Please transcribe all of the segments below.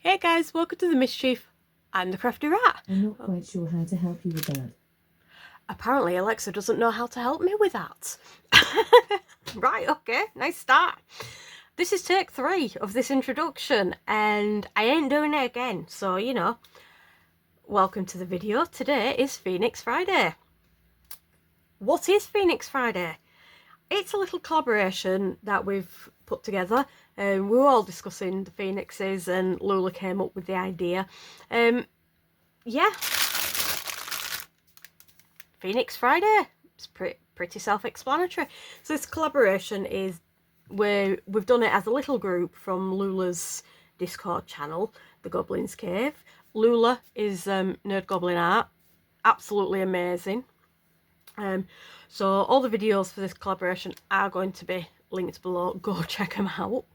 Hey guys, welcome to the Mischief. I'm the Crafty Rat. I'm not quite sure how to help you with that. Apparently Alexa doesn't know how to help me with that. Right, okay, nice start. This is take 3 of this introduction and I ain't doing it again, so you know. Welcome to the video. Today is Phoenix Friday. What is Phoenix Friday? It's a little collaboration that we've put together. We were all discussing the phoenixes and Lula came up with the idea. Yeah, Phoenix Friday. It's pretty self-explanatory. So this collaboration is we've done it as a little group from Lula's Discord channel, The Goblin's Cave. Lula is Nerd Goblin Art. Absolutely amazing. So all the videos for this collaboration are going to be linked below. Go check them out.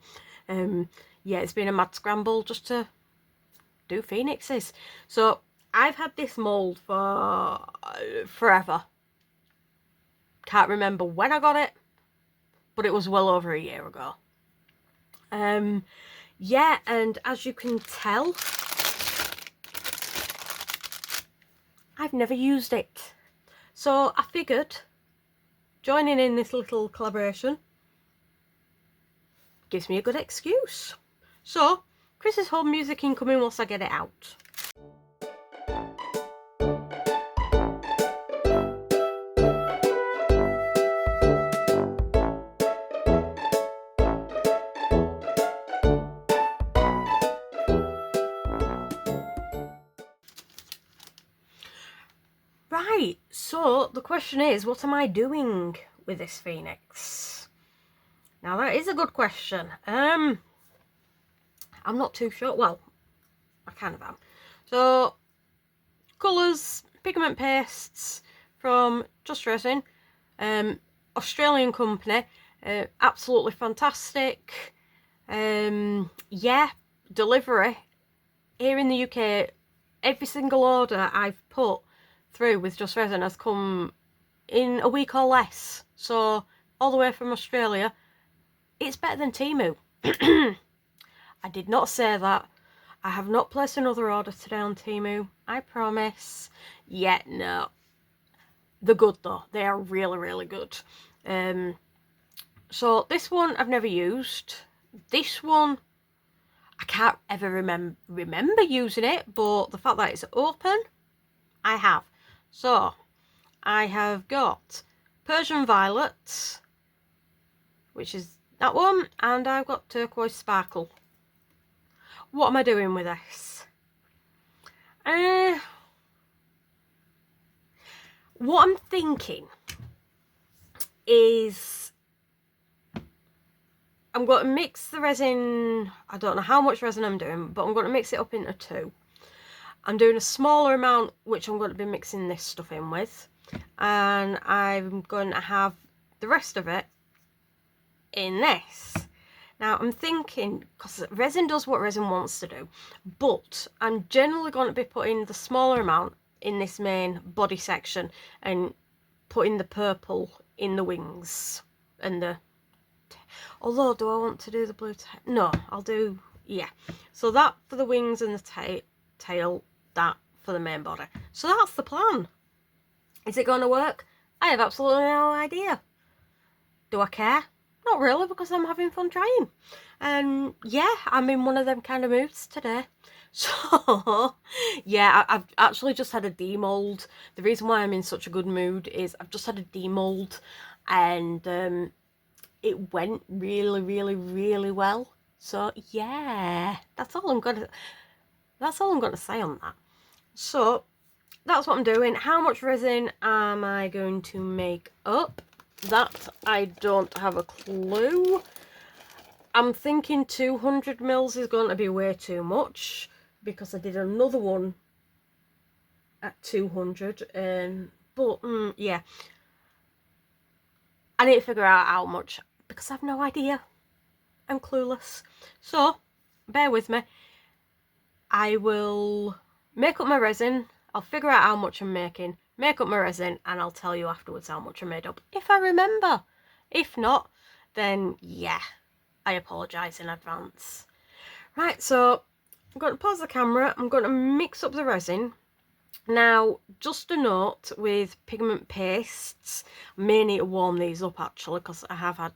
Yeah, it's been a mad scramble just to do phoenixes. So I've had this mould for forever. Can't remember when I got it, but it was well over a year ago. Yeah, and as you can tell, I've never used it. So I figured joining in this little collaboration gives me a good excuse. So Chris's home music incoming whilst I get it out. Right, so the question is, what am I doing with this phoenix? Now that is a good question. I'm not too sure. Well, I kind of am. So, colours, pigment pastes from Just Resin, Australian company, absolutely fantastic. Yeah, delivery here in the UK. Every single order I've put through with Just Resin has come in a week or less. So all the way from Australia. It's better than Temu. I did not say that. I have not placed another order today on Temu. I promise. Yet no. They're good though. They are really, really good. So this one I've never used. This one I can't ever remember using it, but the fact that it's open, I have. So I have got Persian Violet, which is that one, and I've got Turquoise Sparkle. What am I doing with this? What I'm thinking is I'm going to mix the resin. I don't know how much resin I'm doing, but I'm going to mix it up into 2. I'm doing a smaller amount, which I'm going to be mixing this stuff in with, and I'm going to have the rest of it in this. Now I'm thinking, because resin does what resin wants to do, but I'm generally going to be putting the smaller amount in this main body section and putting the purple in the wings and the... Although, do I want to do the blue tail? No, I'll do... Yeah. So that for the wings and the tail, that for the main body. So that's the plan. Is it going to work? I have absolutely no idea. Do I care? Not really, because I'm having fun trying. And yeah, I'm in one of them kind of moods today. So yeah, I've actually just had a demold. The reason why I'm in such a good mood is I've just had a demold, and it went really, really, really well. So yeah, that's all I'm gonna say on that. So that's what I'm doing. How much resin am I going to make up? That I don't have a clue. I'm thinking 200 mils is going to be way too much, because I did another one at 200, but yeah, I need to figure out how much, because I have no idea. I'm clueless. So bear with me. I will make up my resin. I'll figure out how much I'm making, make up my resin, and I'll tell you afterwards how much I made up, if I remember. If not, then yeah, I apologise in advance. Right, so I'm going to pause the camera. I'm going to mix up the resin. Now, just a note with pigment pastes, I may need to warm these up actually because I have had,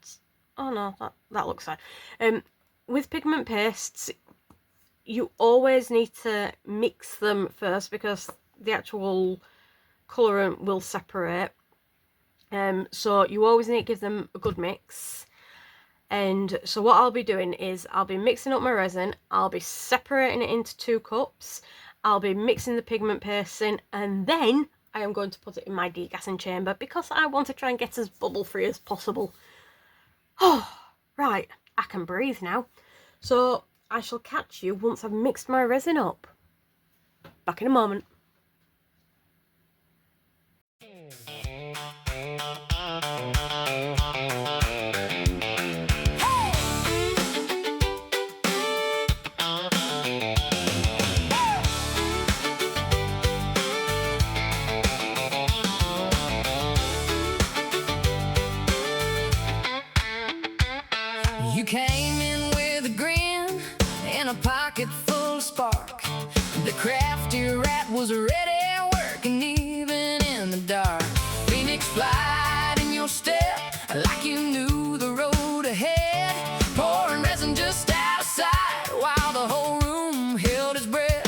oh no, that looks fine. With pigment pastes, you always need to mix them first because the actual colourant will separate. So you always need to give them a good mix. And so what I'll be doing is I'll be mixing up my resin, I'll be separating it into 2 cups, I'll be mixing the pigment paste in, and then I am going to put it in my degassing chamber because I want to try and get as bubble free as possible. Oh, right, I can breathe now. So I shall catch you once I've mixed my resin up. Back in a moment. You came in with a grin and a pocket full of spark. The Crafty Rat was ready, working even in the dark. Phoenix flight in your step, like you knew the road ahead. Pouring resin just out of sight, while the whole room held its breath.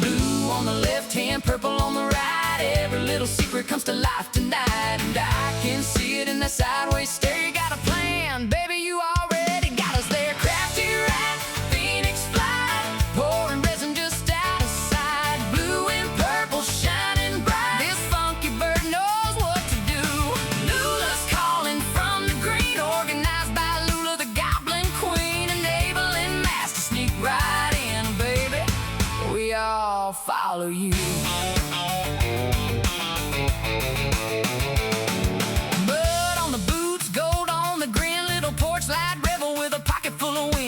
Blue on the left hand, purple on the right. Every little secret comes to life tonight. And I can see it in that sideways stare. You got a plan, baby, you already got us there. Crafty Rat, Phoenix flight, pouring resin just out of sight. Blue and purple shining bright, this funky bird knows what to do. Lula's calling from the green, organized by Lula, the goblin queen. Enabling mass to sneak right in, baby, we all follow you.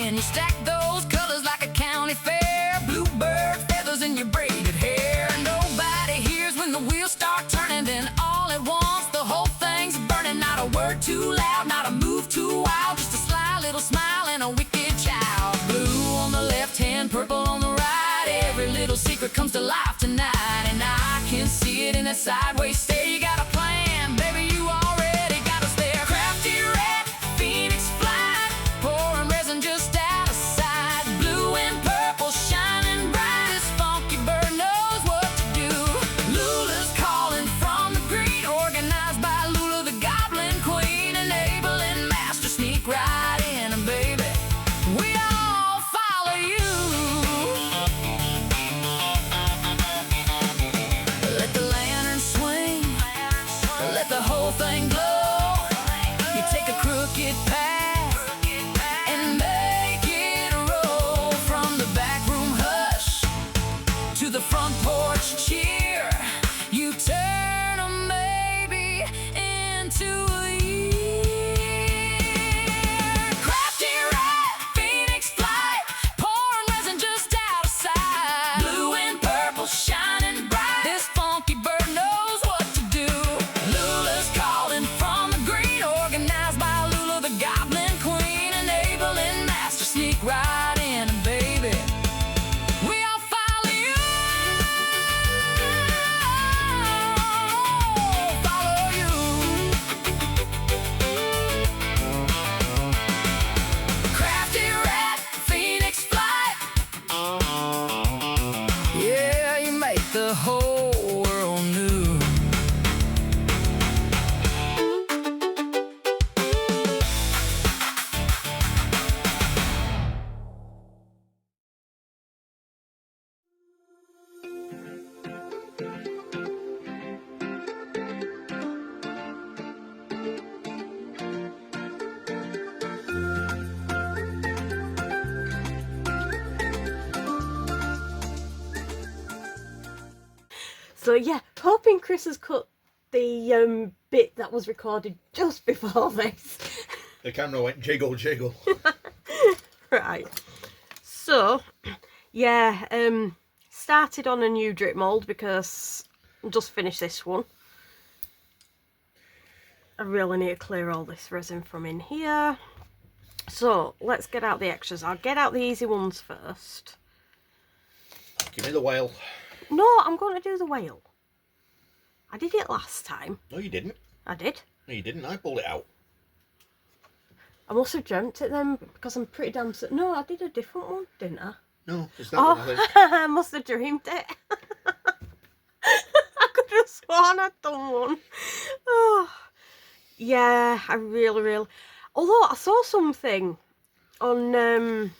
You stack those colors like a county fair. Bluebird feathers in your braided hair. Nobody hears when the wheels start turning. Then all at once the whole thing's burning. Not a word too loud, not a move too wild. Just a sly little smile and a wicked child. Blue on the left hand, purple on the right. Every little secret comes to life tonight. And I can see it in that sideways stare. You got a plan, baby, you already got us there. Crafty Rat, Phoenix flight, pouring resin just out. Thing glow. You take a crooked path and make it roll. From the back room hush to the front porch cheer, you turn a maybe into a year. Crafty Rat, Phoenix flight, pouring resin just out of sight. Blue and purple shining bright, this funky bird knows what to do. Lula's calling from the green, organized by Lula, the goblin queen. Enabling mass to sneak right in, baby, we all follow you. Follow you. Crafty Rat, Phoenix flight, yeah, you make the whole world new. So yeah, hoping Chris has cut the bit that was recorded just before this. The camera went jiggle jiggle. Right. So yeah, started on a new drip mould because I just finished this one. I really need to clear all this resin from in here. So let's get out the extras. I'll get out the easy ones first. Give me the whale. No, I'm going to do the whale. I did it last time. No, you didn't. I did. No, you didn't. I pulled it out. I must have dreamt it then because I'm pretty damn certain. No, I did a different one, didn't I? No, it's that one, I think. I must have dreamed it. I could have sworn I'd done one. Oh, yeah, I really. Although I saw something on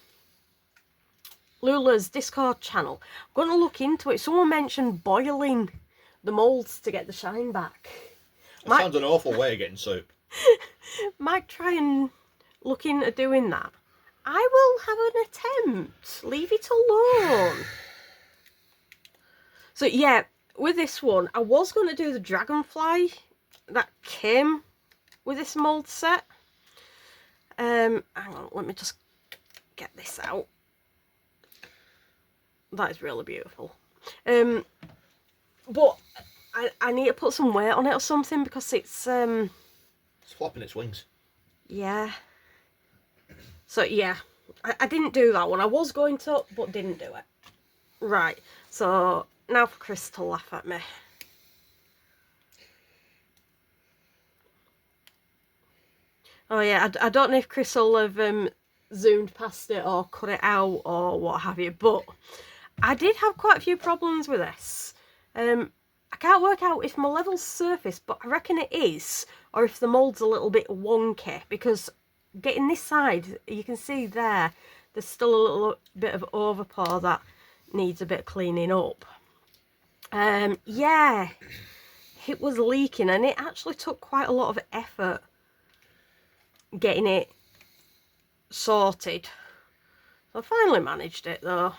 Lula's Discord channel. I'm going to look into it. Someone mentioned boiling the moulds to get the shine back. That sounds an awful way of getting soup. Might try and look into doing that. I will have an attempt. Leave it alone. So yeah, with this one, I was going to do the dragonfly that came with this mould set. Hang on, let me just get this out. That is really beautiful. But I need to put some weight on it or something because it's flopping its wings. Yeah. So yeah, I didn't do that one. I was going to, but didn't do it. Right, so now for Chris to laugh at me. Oh yeah, I don't know if Chris will have zoomed past it or cut it out or what have you, but I did have quite a few problems with this. I can't work out if my level's surface, but I reckon it is, or if the mould's a little bit wonky, because getting this side, you can see there's still a little bit of overpour that needs a bit of cleaning up. Yeah, it was leaking, and it actually took quite a lot of effort getting it sorted. So I finally managed it though.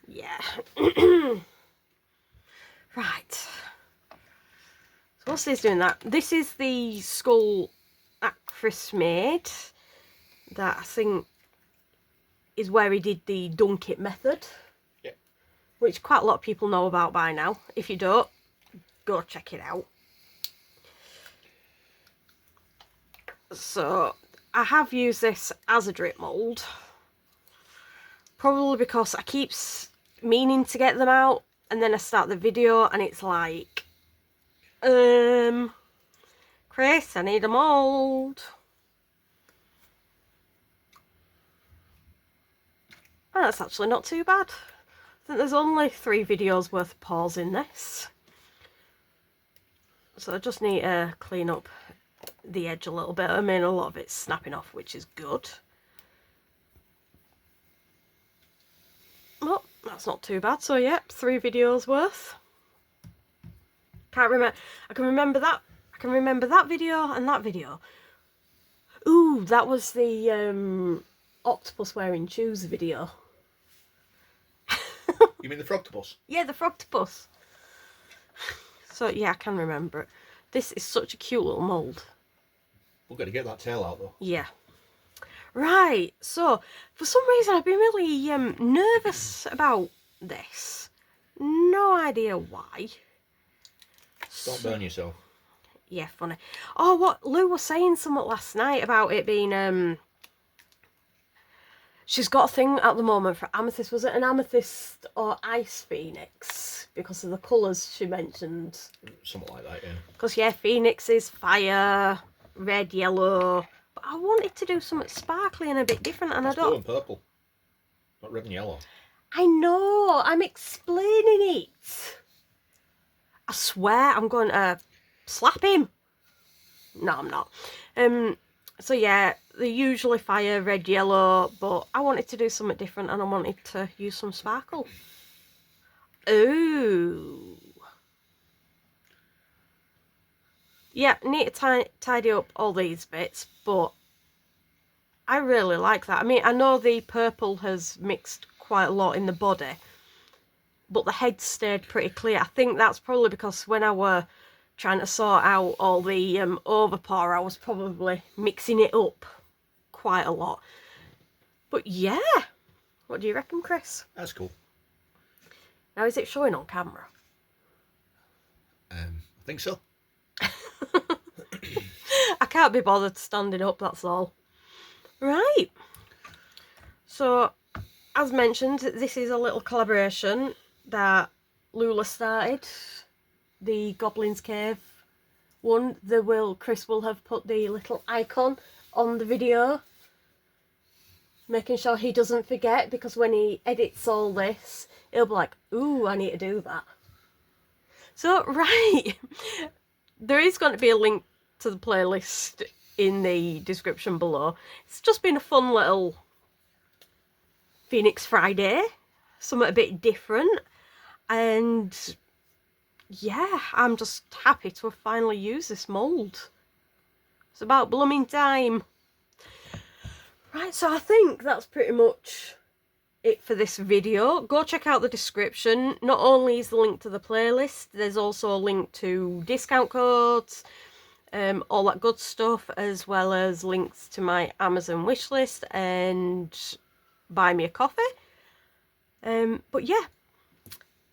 Yeah. Right. So what's this doing that? This is the skull that Chris made. That I think is where he did the dunk it method. Yeah. Which quite a lot of people know about by now. If you don't, go check it out. So I have used this as a drip mould. Probably because I keep meaning to get them out, and then I start the video and it's like, Chris, I need a mould. Oh, that's actually not too bad. I think there's only 3 videos worth of pause in this. So I just need to clean up the edge a little bit. I mean, a lot of it's snapping off, which is good. Oh, that's not too bad. So yeah, 3 videos worth. Can't remember. I can remember that. I can remember that video and that video. Ooh, that was the octopus wearing shoes video. You mean the froctopus? Yeah, the froctopus. So yeah, I can remember it. This is such a cute little mould. We've got to get that tail out though. Yeah. Right, so for some reason I've been really nervous about this. No idea why. Don't burn yourself. Yeah, funny. Oh, what Lou was saying something last night about it being she's got a thing at the moment for amethyst. Was it an amethyst or ice phoenix? Because of the colours she mentioned. Something like that, yeah. Because yeah, phoenix is fire, red, yellow. But I wanted to do something sparkly and a bit different, and It's I don't. blue and purple, not red and yellow. I know. I'm explaining it. I swear I'm going to slap him. No, I'm not. So yeah, they're usually fire, red, yellow, but I wanted to do something different and I wanted to use some sparkle. Ooh. Yeah, need to tidy up all these bits, but I really like that. I mean, I know the purple has mixed quite a lot in the body, but the head stayed pretty clear. I think that's probably because when I were trying to sort out all the overpour, I was probably mixing it up quite a lot. But yeah, what do you reckon, Chris? That's cool. Now, is it showing on camera? I think so. I can't be bothered standing up, that's all. Right. So, as mentioned, this is a little collaboration that Lula started. The Goblin's Cave one. Chris will have put the little icon on the video, making sure he doesn't forget, because when he edits all this, he'll be like, ooh, I need to do that. So, right, there is going to be a link to the playlist in the description below. It's just been a fun little Phoenix Friday, something a bit different, and yeah, I'm just happy to have finally used this mould. It's about blooming time. Right, so I think that's pretty much it for this video. Go check out the description. Not only is the link to the playlist, there's also a link to discount codes, all that good stuff, as well as links to my Amazon wishlist and buy me a coffee. But yeah,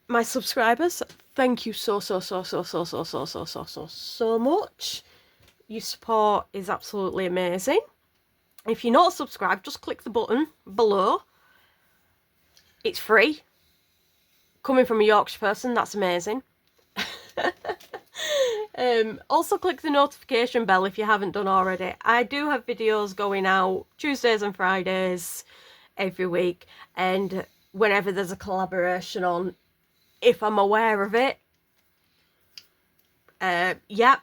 my subscribers, thank you so much. Your support is absolutely amazing. If you're not subscribed, just click the button below. It's free. Coming from a Yorkshire person, that's amazing. Also click the notification bell if you haven't done already. I do have videos going out Tuesdays and Fridays every week, and whenever there's a collaboration on, if I'm aware of it, yeah,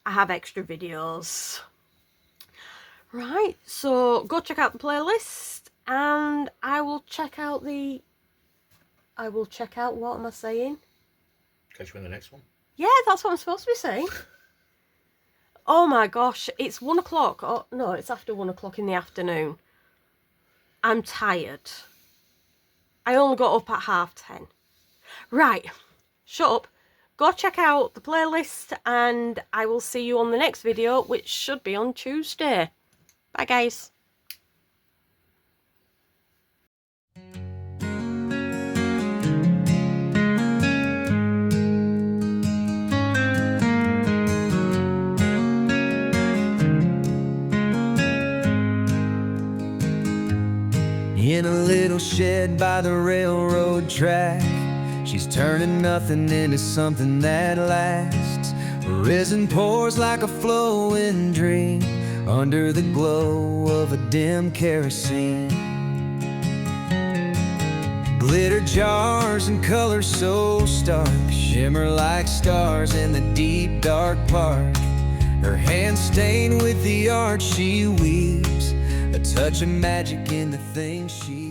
I have extra videos. Right, so go check out the playlist, and I will check out, what am I saying? Catch you in the next one. Yeah, that's what I'm supposed to be saying. Oh my gosh, it's 1 o'clock. Oh no, it's after 1 o'clock in the afternoon. I'm tired. I only got up at 10:30. Right, shut up. Go check out the playlist, and I will see you on the next video, which should be on Tuesday. Bye guys. In a little shed by the railroad track, she's turning nothing into something that lasts. Resin pours like a flowing dream under the glow of a dim kerosene. Glitter jars and colors so stark shimmer like stars in the deep dark park. Her hands stained with the art she weaves, a touch of magic in the things she